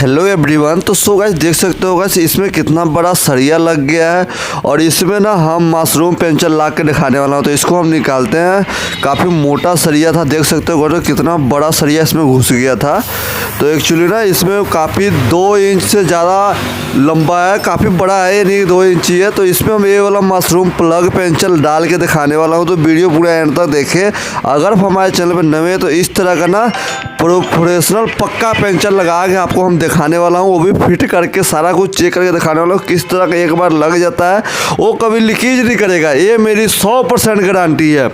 Hello everyone. तो so guys देख सकते हो गाइस इसमें कितना बड़ा सरिया लग गया है और इसमें ना हम मशरूम पेंचर ला के दिखाने वाला हूँ। तो इसको हम निकालते हैं। काफ़ी मोटा सरिया था, देख सकते हो गाइस कितना बड़ा सरिया इसमें घुस गया था। तो एक्चुअली ना इसमें काफ़ी 2 इंच से ज़्यादा लंबा है, काफ़ी बड़ा है, ये नहीं 2 इंच ही है। तो इसमें हम ये वाला मशरूम प्लग पेंचर डाल के दिखाने वाला हूँ। तो वीडियो पूरा एंड तक देखें। अगर हमारे चैनल पर नए तो इस तरह का ना प्रोफेशनल पक्का पेंचर लगा के आपको हम दिखाने वाला हूँ, वो भी फिट करके सारा कुछ चेक करके दिखाने वाला हूँ किस तरह का एक बार लग जाता है वो कभी लीकेज नहीं करेगा, ये मेरी 100% गारंटी है।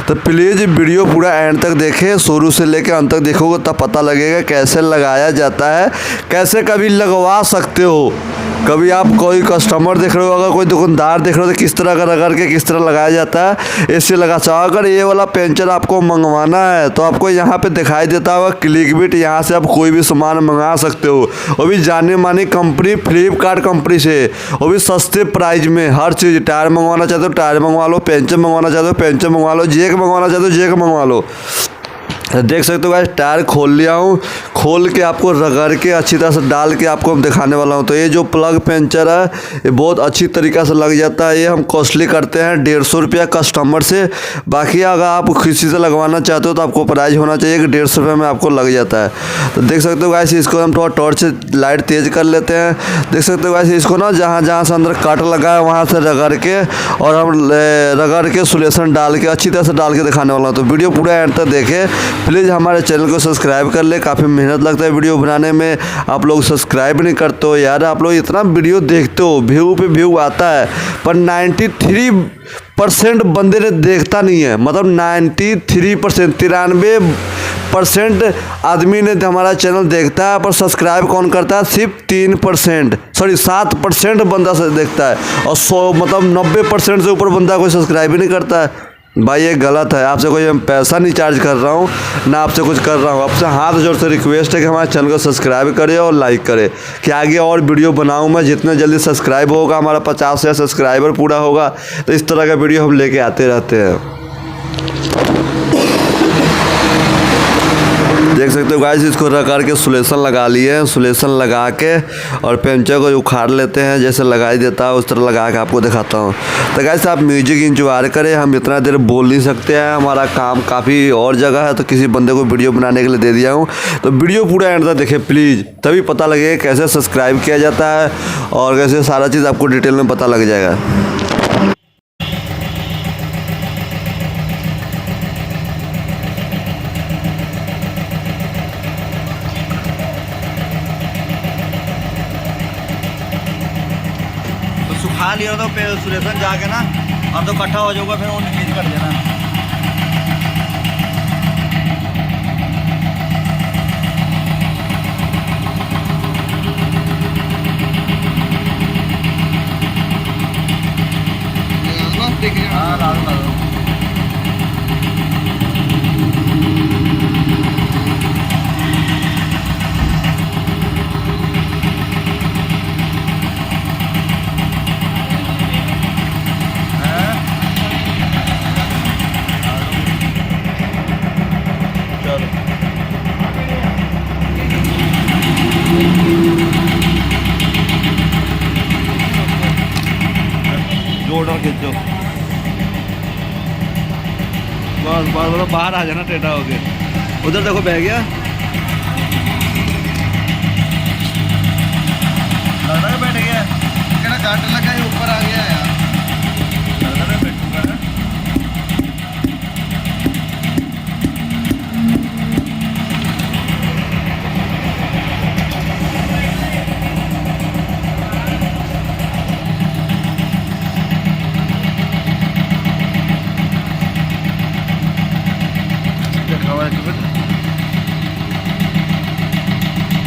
तो प्लीज़ वीडियो पूरा एंड तक देखें, शुरू से लेकर अंत तक देखोगे तब पता लगेगा कैसे लगाया जाता है, कैसे कभी लगवा सकते हो। कभी आप कोई कस्टमर देख रहे हो, अगर कोई दुकानदार देख रहे हो तो किस तरह का रगड़ के किस तरह लगाया जाता है इससे लगा सकते। अगर ये वाला पेंचर आपको मंगवाना है तो आपको यहाँ पे दिखाई देता होगा क्लिकबिट, यहाँ से आप कोई भी सामान मंगा सकते हो, वो भी जाने मानी कंपनी फ्लिपकार्ट कंपनी से, वो भी सस्ते प्राइस में। हर चीज़ टायर मंगवाना चाहते हो टायर मंगवा लो, पेंचर मंगवाना चाहते हो पेंचर मंगवा लो, जैक मंगवाना चाहते हो जैक मंगवा लो। देख सकते हो गाइस टायर खोल लिया हूँ, खोल के आपको रगड़ के अच्छी तरह से डाल के आपको हम दिखाने वाला हूँ। तो ये जो प्लग पेंचर है ये बहुत अच्छी तरीक़ा से लग जाता है। ये हम कॉस्टली करते हैं 150 रुपया कस्टमर से। बाकी अगर आप किसी से लगवाना चाहते हो तो आपको प्राइस होना चाहिए कि 150 रुपये में आपको लग जाता है। तो देख सकते हो गाइस इसको हम थोड़ा टॉर्च से लाइट तेज़ कर लेते हैं। देख सकते हो गाइस इसको ना जहाँ जहाँ से अंदर कट लगा है वहाँ से रगड़ के और हम रगड़ के सोल्यूशन डाल के अच्छी तरह से डाल के दिखाने वाला हूँ। तो वीडियो पूरा एंड तक देखें। प्लीज़ हमारे चैनल को सब्सक्राइब कर ले, काफ़ी मेहनत लगता है वीडियो बनाने में, आप लोग सब्सक्राइब नहीं करते हो यार। आप लोग इतना वीडियो देखते हो, व्यू पे व्यू आता है पर 93% बंदे ने देखता नहीं है, मतलब 93%, 93% आदमी ने हमारा चैनल देखता है पर सब्सक्राइब कौन करता है, सिर्फ 7% बंदा से देखता है और 90% से ऊपर बंदा कोई सब्सक्राइब ही नहीं करता है। भाई ये गलत है। आपसे कोई हम पैसा नहीं चार्ज कर रहा हूँ ना आपसे कुछ कर रहा हूँ, आपसे हाथ जोड़ से रिक्वेस्ट है कि हमारे चैनल को सब्सक्राइब करें और लाइक करें कि आगे और वीडियो बनाऊँ मैं। जितने जल्दी सब्सक्राइब होगा, हमारा 50 सब्सक्राइबर पूरा होगा तो इस तरह का वीडियो हम लेके आते रहते हैं। देख सकते हो गाइस इसको रगड़ के सोल्यूशन लगा लिए हैं, सोल्यूशन लगा के और पेंचर को उखाड़ लेते हैं, जैसे लगाई देता है उस तरह लगा के आपको दिखाता हूँ। तो गाइस आप म्यूजिक इंजॉय करें, हम इतना देर बोल नहीं सकते हैं, हमारा काम काफ़ी और जगह है तो किसी बंदे को वीडियो बनाने के लिए दे दिया हूँ। तो वीडियो पूरा एंड तक देखें प्लीज़, तभी पता लगेगा कैसे सब्सक्राइब किया जाता है और कैसे सारा चीज़ आपको डिटेल में पता लग जाएगा। सुखा लिया तो सुलेशन जाके ना हम तो इकट्ठा हो जाऊंगा, फिर वो नीचे कर देना। हाँ ला दो। जोड़ और खींचो बस बस बाहर आ जाना टेढ़ा हो गया। उधर देखो बह गया, बैठ गया क्या काट लगा है ऊपर आ गया यार।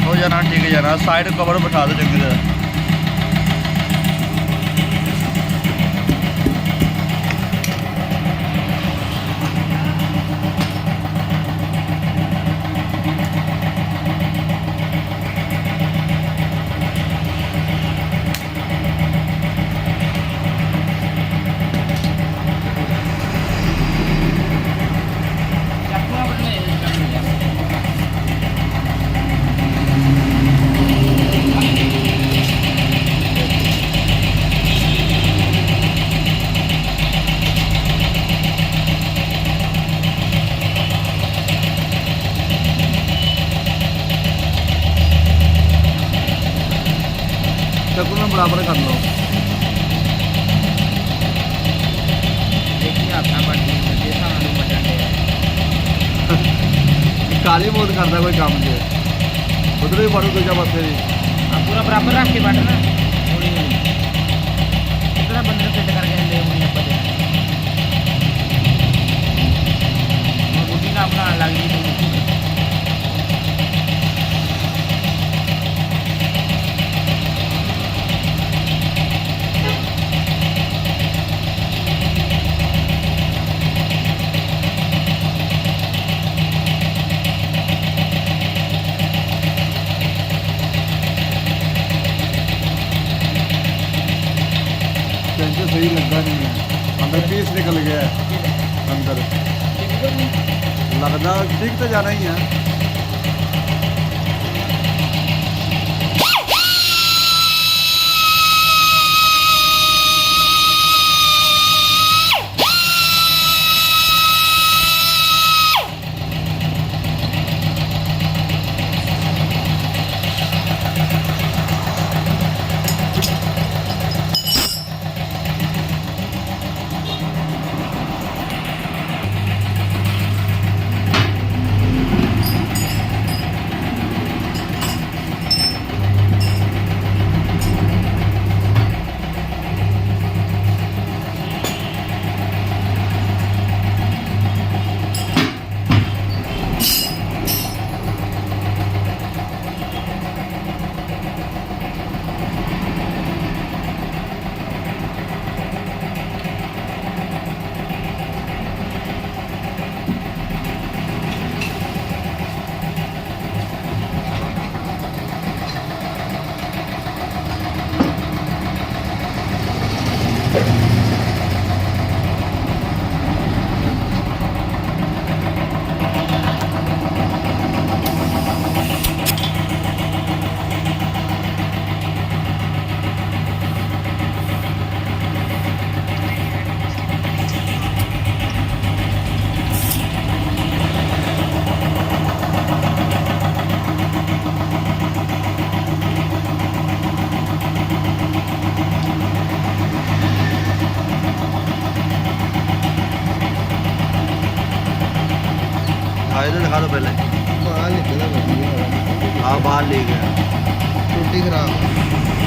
हो जाना ठीक है जाना, साइड कवर बैठा दो चंगी तरह। चक्कू में बराबर कर लो। देखिए अपना बढ़ती है जैसा आलू मटन है काली बहुत करता कोई काम से उधर भी पड़ो दूसरा बस आप पूरा बराबर रख के बांटना थोड़ी थोड़ी इतना बंदर सेट करके ले मुझे पता है और रोटी ना अपना लग गई तो टेंशन सही लगता नहीं है अंदर पीस निकल गया है अंदर लगना ठीक तो जाना ही है। इधर दिखा दो पहले। बाहर निकला हाँ बाहर ले गया। टूटी खराब